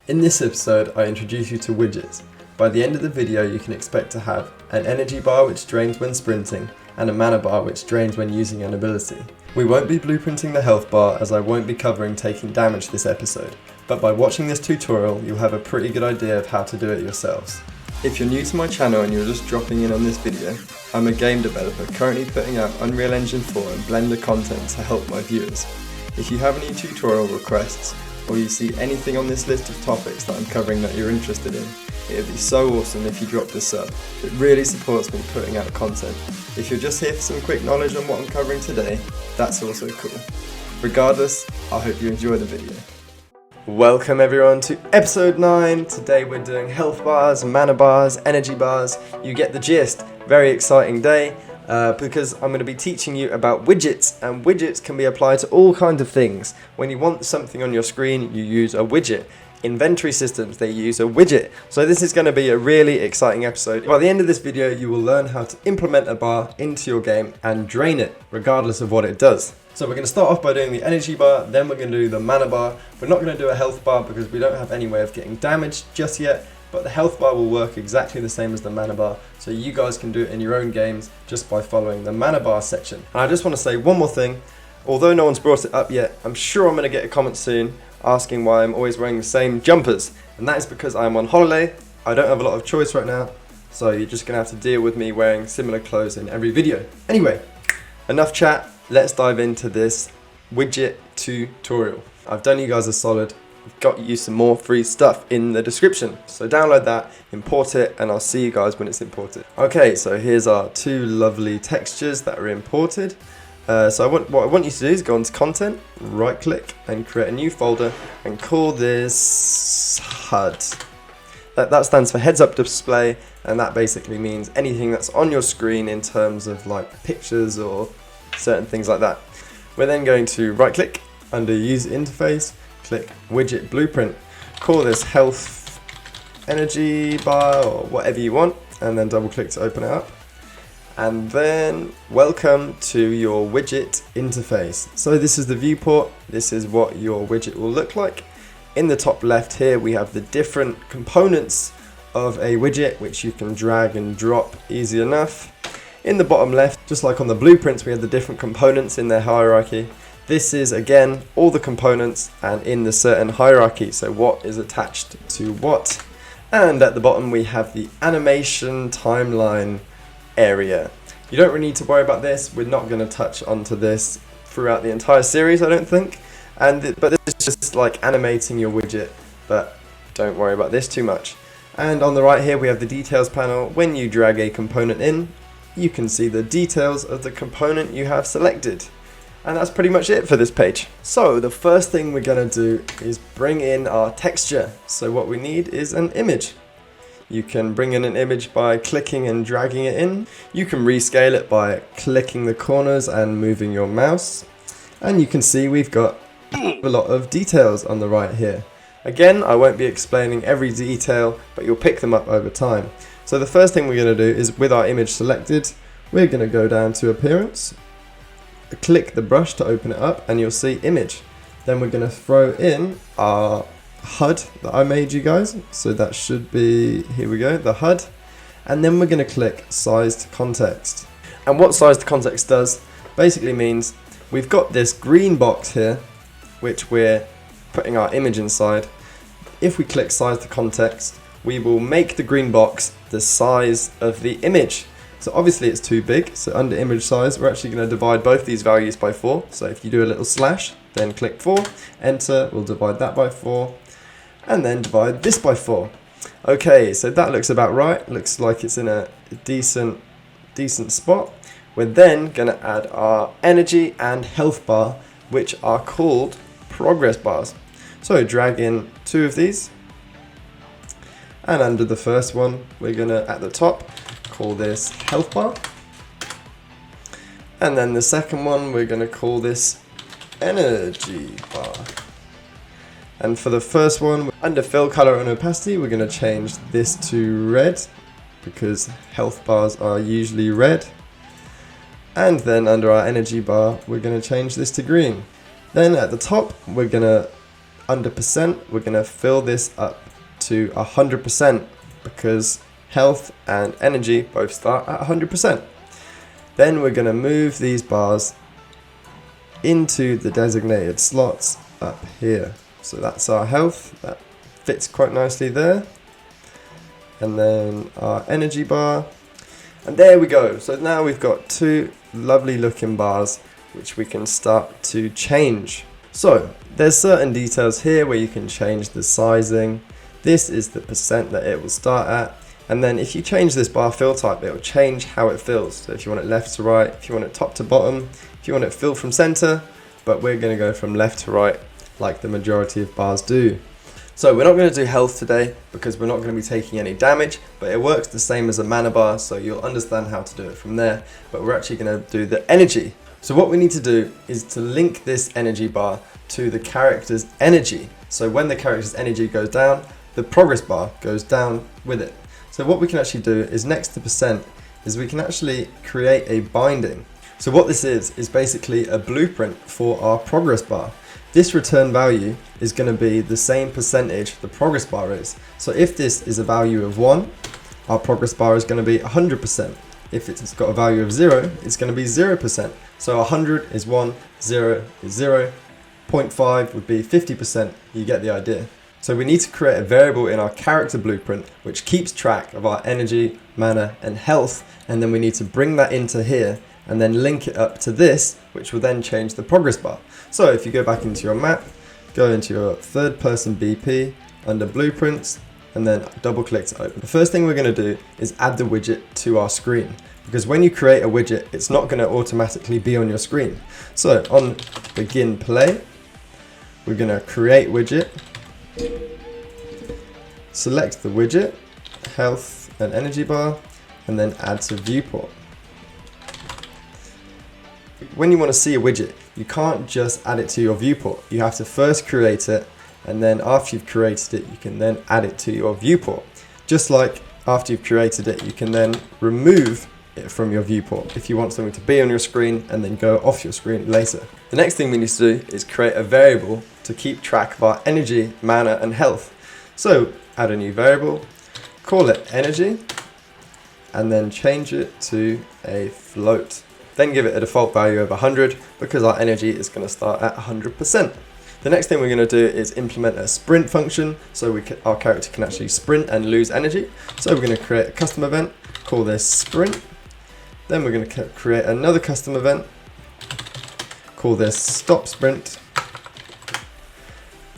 In this episode, I introduce you to widgets. By the end of the video, you can expect to have an energy bar which drains when sprinting, and a mana bar which drains when using an ability. We won't be blueprinting the health bar as I won't be covering taking damage this episode, but by watching this tutorial, you'll have a pretty good idea of how to do it yourselves. If you're new to my channel and you're just dropping in on this video, I'm a game developer currently putting out Unreal Engine 4 and Blender content to help my viewers. If you have any tutorial requests, or you see anything on this list of topics that I'm covering that you're interested in, it would be so awesome if you dropped a sub. It really supports me putting out content. If you're just here for some quick knowledge on what I'm covering today, that's also cool. Regardless, I hope you enjoy the video. Welcome everyone to episode 9. Today we're doing health bars, mana bars, energy bars. You get the gist. Very exciting day. Because I'm going to be teaching you about widgets, and widgets can be applied to all kinds of things. When you want something on your screen, you use a widget. Inventory systems, they use a widget. So this is going to be a really exciting episode. By the end of this video, you will learn how to implement a bar into your game and drain it, regardless of what it does. So we're going to start off by doing the energy bar, then we're going to do the mana bar. We're not going to do a health bar because we don't have any way of getting damaged just yet. But the health bar will work exactly the same as the mana bar, so you guys can do it in your own games just by following the mana bar section. And I just want to say one more thing. Although no one's brought it up yet, I'm sure I'm going to get a comment soon asking why I'm always wearing the same jumpers. And that is because I'm on holiday. I don't have a lot of choice right now, so you're just going to have to deal with me wearing similar clothes in every video. Anyway, enough chat. Let's dive into this widget tutorial. I've done you guys a solid. Got you some more free stuff in the description, so download that, import it, and I'll see you guys when it's imported. Okay, so here's our two lovely textures that are imported. What I want you to do is go into content, right click and create a new folder and call this HUD. That stands for heads up display, and that basically means anything that's on your screen in terms of like pictures or certain things like that. We're then going to right click under user interface, click widget blueprint, call this health energy bar or whatever you want, and then double click to open it up. And then welcome to your widget interface. So this is the viewport. This is what your widget will look like. In the top left here we have the different components of a widget which you can drag and drop easy enough. In the bottom left, just like on the blueprints, we have the different components in their hierarchy. This is again all the components and in the certain hierarchy, so what is attached to what. And at the bottom we have the animation timeline area. You don't really need to worry about this. We're not going to touch onto this throughout the entire series, I don't think. But this is just like animating your widget, but don't worry about this too much. And on the right here we have the details panel. When you drag a component in, you can see the details of the component you have selected. And that's pretty much it for this page. So the first thing we're going to do is bring in our texture. So what we need is an image. You can bring in an image by clicking and dragging it in. You can rescale it by clicking the corners and moving your mouse. And you can see we've got a lot of details on the right here. Again, I won't be explaining every detail, but you'll pick them up over time. So the first thing we're going to do is with our image selected, we're going to go down to appearance. Click the brush to open it up and you'll see image. Then we're going to throw in our HUD that I made you guys. So that should be, here we go, the HUD. And then we're going to click size to context. And what size to context does basically means we've got this green box here which we're putting our image inside. If we click size to context, we will make the green box the size of the image. So obviously it's too big, so under image size we're actually going to divide both these values by 4. So if you do a little slash, then click 4, enter, we'll divide that by 4, and then divide this by 4. Okay, so that looks about right, looks like it's in a decent spot. We're then going to add our energy and health bar, which are called progress bars. So drag in 2 of these, and under the first one we're going to, at the top, call this health bar, and then the second one we're going to call this energy bar. And for the first one, under fill color and opacity, we're going to change this to red because health bars are usually red. And then under our energy bar, we're going to change this to green. Then at the top, we're gonna, under percent, we're gonna fill this up to 100% because health and energy both start at 100%. Then we're gonna move these bars into the designated slots up here. So that's our health, that fits quite nicely there. And then our energy bar. And there we go. So now we've got two lovely looking bars which we can start to change. So there's certain details here where you can change the sizing. This is the percent that it will start at. And then if you change this bar fill type, it will change how it fills. So if you want it left to right, if you want it top to bottom, if you want it filled from center, but we're going to go from left to right like the majority of bars do. So we're not going to do health today because we're not going to be taking any damage, but it works the same as a mana bar, so you'll understand how to do it from there. But we're actually going to do the energy. So what we need to do is to link this energy bar to the character's energy. So when the character's energy goes down, the progress bar goes down with it. So what we can actually do is next to percent is we can actually create a binding. So what this is basically a blueprint for our progress bar. This return value is going to be the same percentage the progress bar is. So if this is a value of 1, our progress bar is going to be 100%. If it's got a value of 0, it's going to be 0%. So 100 is 1, 0 is 0, 0.5 would be 50%. You get the idea. So we need to create a variable in our character blueprint which keeps track of our energy, mana and health, and then we need to bring that into here and then link it up to this, which will then change the progress bar. So if you go back into your map, go into your third person BP under blueprints and then double click to open. The first thing we're going to do is add the widget to our screen, because when you create a widget, it's not going to automatically be on your screen. So on begin play, we're going to create widget, select the widget, health and energy bar, and then add to viewport. When you want to see a widget, you can't just add it to your viewport. You have to first create it, and then after you've created it, you can then add it to your viewport. Just like after you've created it, you can then remove it from your viewport if you want something to be on your screen and then go off your screen later. The next thing we need to do is create a variable to keep track of our energy, mana and health. So add a new variable, call it energy, and then change it to a float. Then give it a default value of 100 because our energy is going to start at 100%. The next thing we're going to do is implement a sprint function so our character can actually sprint and lose energy. So we're going to create a custom event, call this sprint. Then we're going to create another custom event, call this stop sprint.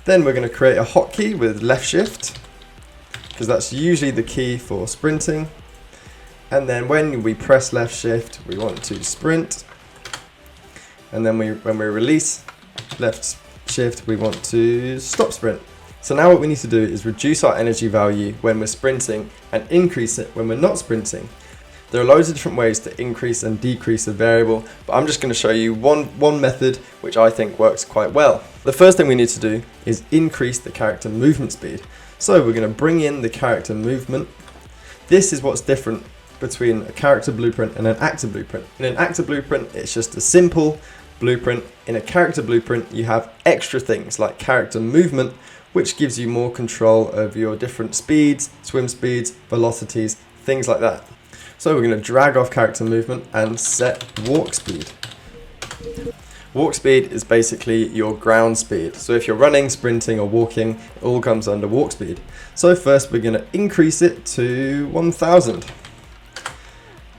Then we're going to create a hotkey with left shift because that's usually the key for sprinting. And then when we press left shift, we want to sprint. And then when we release left shift, we want to stop sprint. So now what we need to do is reduce our energy value when we're sprinting and increase it when we're not sprinting. There are loads of different ways to increase and decrease a variable, but I'm just going to show you one method which I think works quite well. The first thing we need to do is increase the character movement speed. So we're going to bring in the character movement. This is what's different between a character blueprint and an actor blueprint. In an actor blueprint, it's just a simple blueprint. In a character blueprint, you have extra things like character movement, which gives you more control over your different speeds, swim speeds, velocities, things like that. So we're going to drag off character movement and set walk speed. Walk speed is basically your ground speed. So if you're running, sprinting or walking, it all comes under walk speed. So first we're going to increase it to 1000.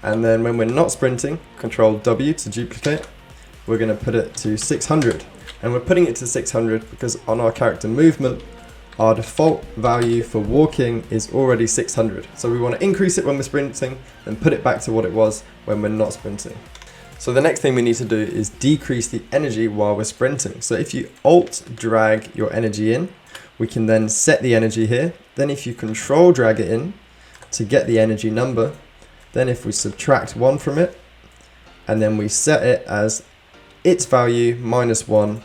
And then when we're not sprinting, Control W to duplicate, we're going to put it to 600. And we're putting it to 600 because on our character movement, our default value for walking is already 600. So we want to increase it when we're sprinting and put it back to what it was when we're not sprinting. So the next thing we need to do is decrease the energy while we're sprinting. So if you Alt drag your energy in, we can then set the energy here. Then if you Control drag it in to get the energy number, then if we subtract 1 from it, and then we set it as its value minus 1,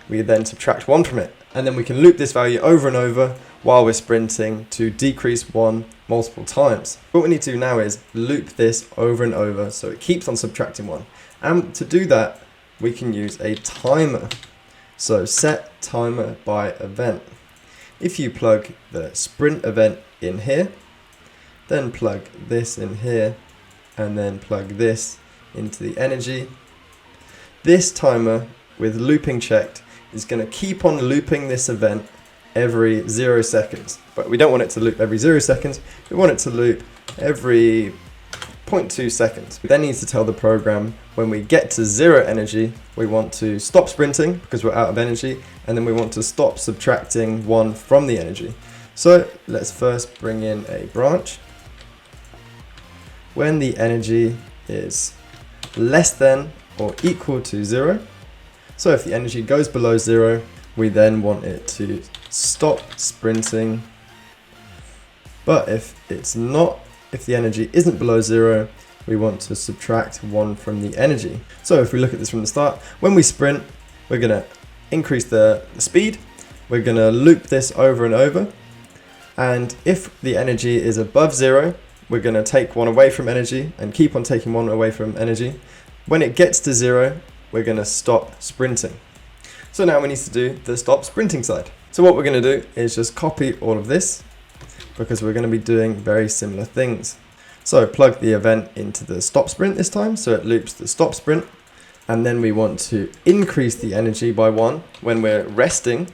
we then subtract 1 from it. And then we can loop this value over and over while we're sprinting to decrease 1 multiple times. What we need to do now is loop this over and over so it keeps on subtracting 1. And to do that, we can use a timer. So set timer by event. If you plug the sprint event in here, then plug this in here, and then plug this into the energy, this timer with looping checked is going to keep on looping this event every 0 seconds. But we don't want it to loop every 0 seconds, we want it to loop every 0.2 seconds. We then need to tell the program when we get to 0 energy, we want to stop sprinting because we're out of energy, and then we want to stop subtracting 1 from the energy. So let's first bring in a branch. When the energy is less than or equal to 0, so if the energy goes below 0, we then want it to stop sprinting. But if the energy isn't below 0, we want to subtract 1 from the energy. So if we look at this from the start, when we sprint, we're going to increase the speed. We're going to loop this over and over. And if the energy is above 0, we're going to take 1 away from energy and keep on taking 1 away from energy. When it gets to 0, we're going to stop sprinting. So now we need to do the stop sprinting side. So what we're going to do is just copy all of this, because we're going to be doing very similar things. So plug the event into the stop sprint this time, so it loops the stop sprint, and then we want to increase the energy by 1 when we're resting,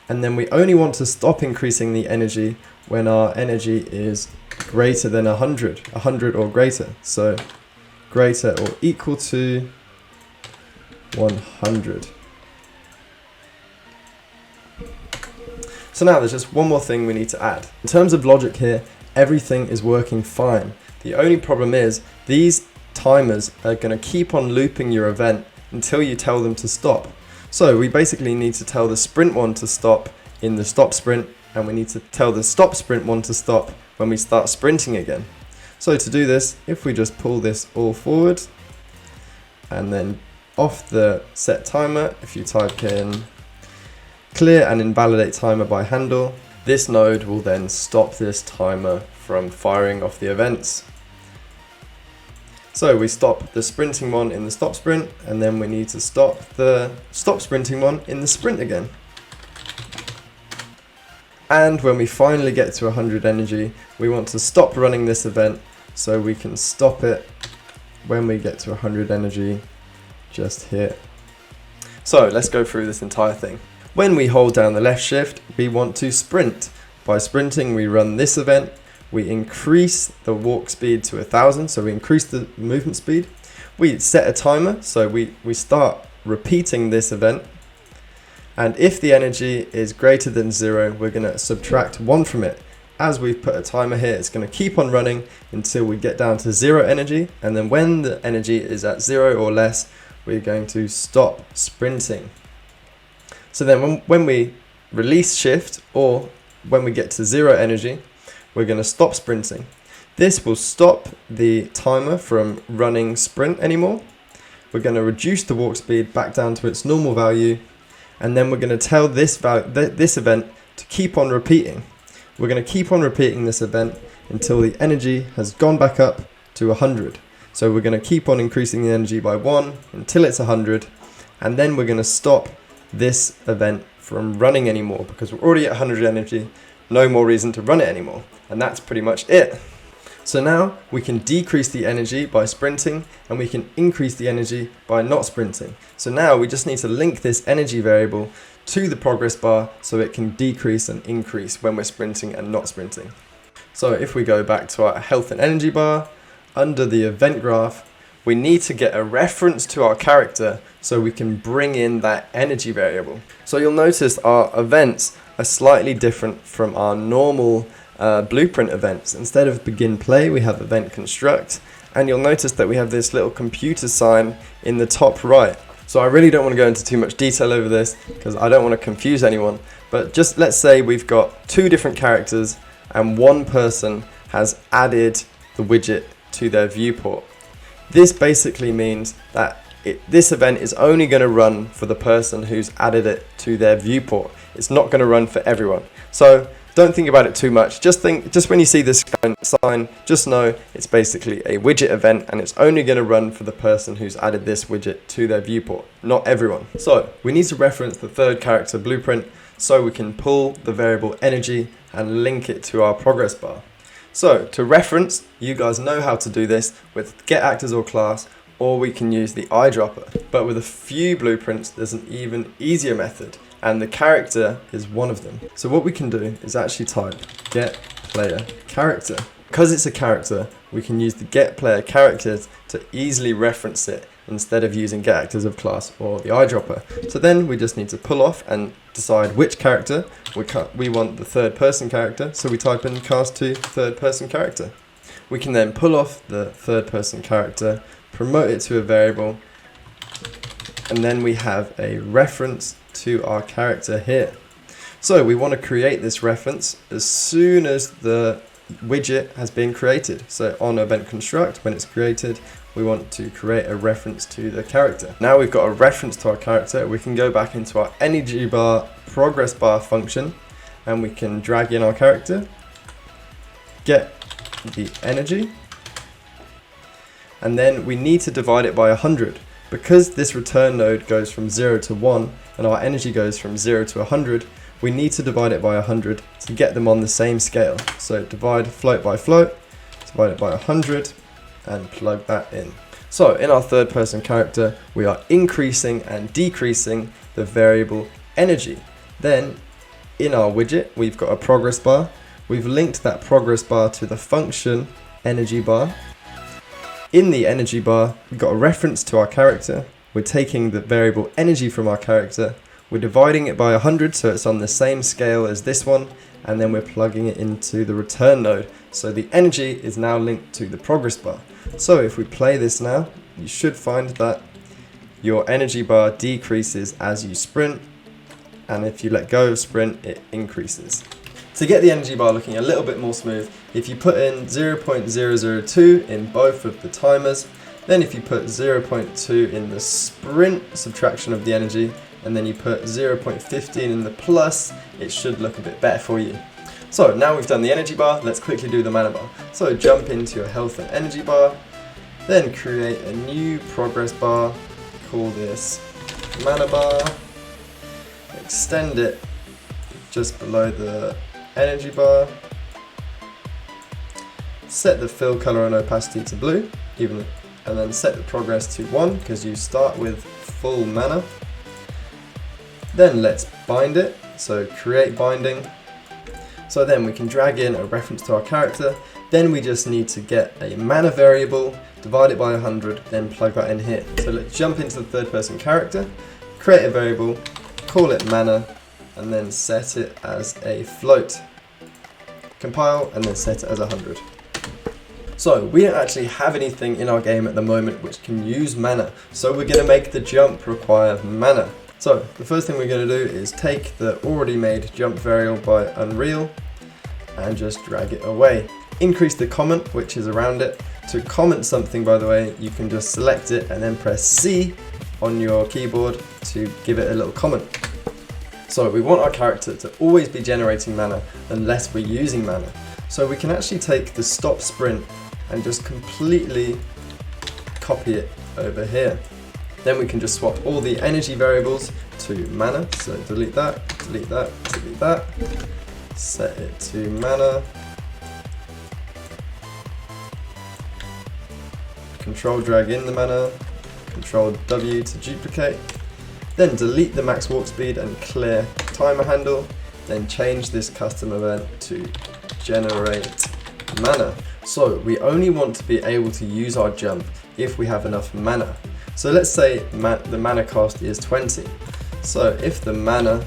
and then we only want to stop increasing the energy when our energy is greater than 100 or greater. So greater or equal to 100. So now there's just one more thing we need to add. In terms of logic here, everything is working fine. The only problem is these timers are going to keep on looping your event until you tell them to stop. So we basically need to tell the sprint one to stop in the stop sprint, and we need to tell the stop sprint one to stop when we start sprinting again. So to do this, if we just pull this all forward, and then off the set timer, if you type in clear and invalidate timer by handle, this node will then stop this timer from firing off the events. So we stop the sprinting one in the stop sprint, and then we need to stop the stop sprinting one in the sprint again. And when we finally get to 100 energy, we want to stop running this event, so we can stop it when we get to 100 energy just here. So let's go through this entire thing. When we hold down the left shift, we want to sprint. By sprinting, we run this event, we increase the walk speed to 1000, so we increase the movement speed. We set a timer, so we start repeating this event. And if the energy is greater than 0, we're going to subtract 1 from it. As we've put a timer here, it's going to keep on running until we get down to 0 energy. And then when the energy is at 0 or less, we're going to stop sprinting. So then when we release shift, or when we get to 0 energy, we're going to stop sprinting. This will stop the timer from running sprint anymore. We're going to reduce the walk speed back down to its normal value, and then we're going to tell this event to keep on repeating. We're going to keep on repeating this event until the energy has gone back up to 100. So we're going to keep on increasing the energy by 1 until it's 100, and then we're going to stop this event from running anymore because we're already at 100 energy, no more reason to run it anymore. And that's pretty much it. So now we can decrease the energy by sprinting, and we can increase the energy by not sprinting. So now we just need to link this energy variable to the progress bar so it can decrease and increase when we're sprinting and not sprinting. So if we go back to our health and energy bar, under the event graph, we need to get a reference to our character so we can bring in that energy variable. So you'll notice our events are slightly different from our normal blueprint events. Instead of begin play, we have event construct, and you'll notice that we have this little computer sign in the top right. So I really don't want to go into too much detail over this because I don't want to confuse anyone, but just let's say we've got 2 different characters and one person has added the widget to their viewport. This basically means that this event is only going to run for the person who's added it to their viewport. It's not going to run for everyone. So Don't think about it too much. Just when you see this sign, just know it's basically a widget event, and it's only going to run for the person who's added this widget to their viewport, not everyone. So we need to reference the third character blueprint so we can pull the variable energy and link it to our progress bar. So to reference, you guys know how to do this with getActors or we can use the eyedropper. But with a few blueprints, there's an even easier method, and the character is one of them. So what we can do is actually type getPlayerCharacter. Because it's a character, we can use the getPlayerCharacters to easily reference it instead of using getActors or the eyedropper. So then we just need to pull off and decide which character. We want the third person character, so we type in cast2 third person character. We can then pull off the third person character, promote it to a variable, and then we have a reference to our character here. So we want to create this reference as soon as the widget has been created. So on event construct, when it's created, we want to create a reference to the character. Now we've got a reference to our character, we can go back into our energy bar progress bar function, and we can drag in our character, get the energy, and then we need to divide it by 100. Because this return node goes from 0 to 1 and our energy goes from 0 to 100, we need to divide it by 100 to get them on the same scale. So divide float by float, divide it by 100, and plug that in. So in our third person character, we are increasing and decreasing the variable energy. Then in our widget, we've got a progress bar. We've linked that progress bar to the function energy bar. In the energy bar, we've got a reference to our character. We're taking the variable energy from our character. We're dividing it by 100 so it's on the same scale as this one, and then we're plugging it into the return node. So the energy is now linked to the progress bar. So if we play this now, you should find that your energy bar decreases as you sprint, and if you let go of sprint, it increases. To get the energy bar looking a little bit more smooth, if you put in 0.002 in both of the timers, then if you put 0.2 in the sprint subtraction of the energy, and then you put 0.15 in the plus, it should look a bit better for you. So now we've done the energy bar, let's quickly do the mana bar. So jump into your health and energy bar, then create a new progress bar, call this mana bar, extend it just below the energy bar, set the fill color and opacity to blue, and then set the progress to 1 because you start with full mana. Then let's bind it, so create binding. So then we can drag in a reference to our character. Then we just need to get a mana variable, divide it by 100, then plug that in here. So let's jump into the third person character, create a variable, call it mana, and then set it as a float. Compile and then set it as 100. So we don't actually have anything in our game at the moment which can use mana. So we're going to make the jump require mana. So the first thing we're going to do is take the already made jump variable by Unreal and just drag it away. Increase the comment which is around it. To comment something, by the way, you can just select it and then press C on your keyboard to give it a little comment. So we want our character to always be generating mana unless we're using mana. So we can actually take the stop sprint and just completely copy it over here. Then we can just swap all the energy variables to mana. So delete that, delete that, delete that. Set it to mana. Control drag in the mana. Control W to duplicate. Then delete the max walk speed and clear timer handle. Then change this custom event to generate mana. So we only want to be able to use our jump if we have enough mana. So let's say the mana cost is 20. So if the mana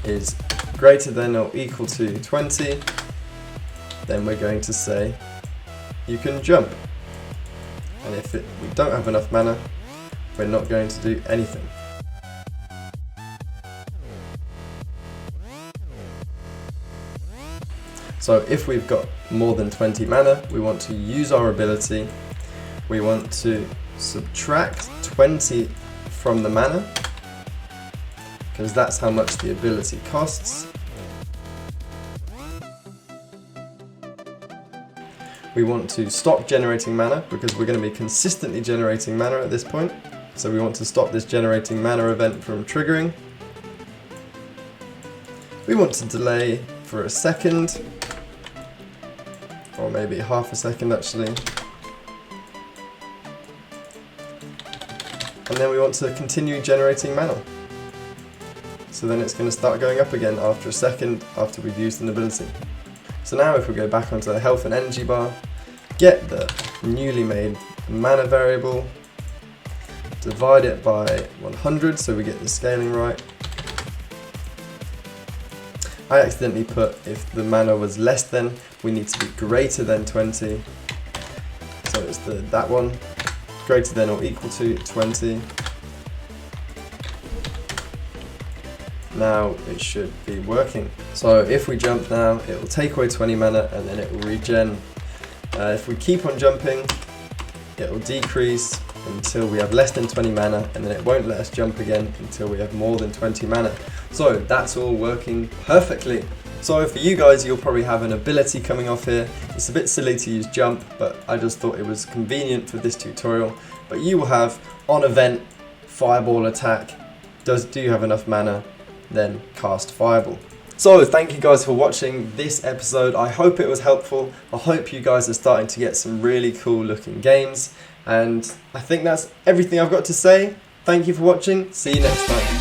is greater than or equal to 20, then we're going to say you can jump. And if we don't have enough mana, we're not going to do anything. So if we've got more than 20 mana, we want to use our ability. We want to subtract 20 from the mana, because that's how much the ability costs. We want to stop generating mana because we're going to be consistently generating mana at this point. So we want to stop this generating mana event from triggering. We want to delay for a second, or maybe half a second actually. And then we want to continue generating mana. So then it's going to start going up again after a second after we've used an ability. So now if we go back onto the health and energy bar, get the newly made mana variable, divide it by 100 so we get the scaling right. I accidentally put if the mana was less than, we need to be greater than 20. So it's that one, greater than or equal to 20. Now it should be working. So if we jump now, it will take away 20 mana and then it will regen. If we keep on jumping, it will decrease until we have less than 20 mana, and then it won't let us jump again until we have more than 20 mana. So that's all working perfectly. So for you guys, you'll probably have an ability coming off here. It's a bit silly to use jump, but I just thought it was convenient for this tutorial. But you will have on event, fireball attack. Do you have enough mana? Then cast fireball. So thank you guys for watching this episode. I hope it was helpful. I hope you guys are starting to get some really cool looking games. And I think that's everything I've got to say. Thank you for watching. See you next time.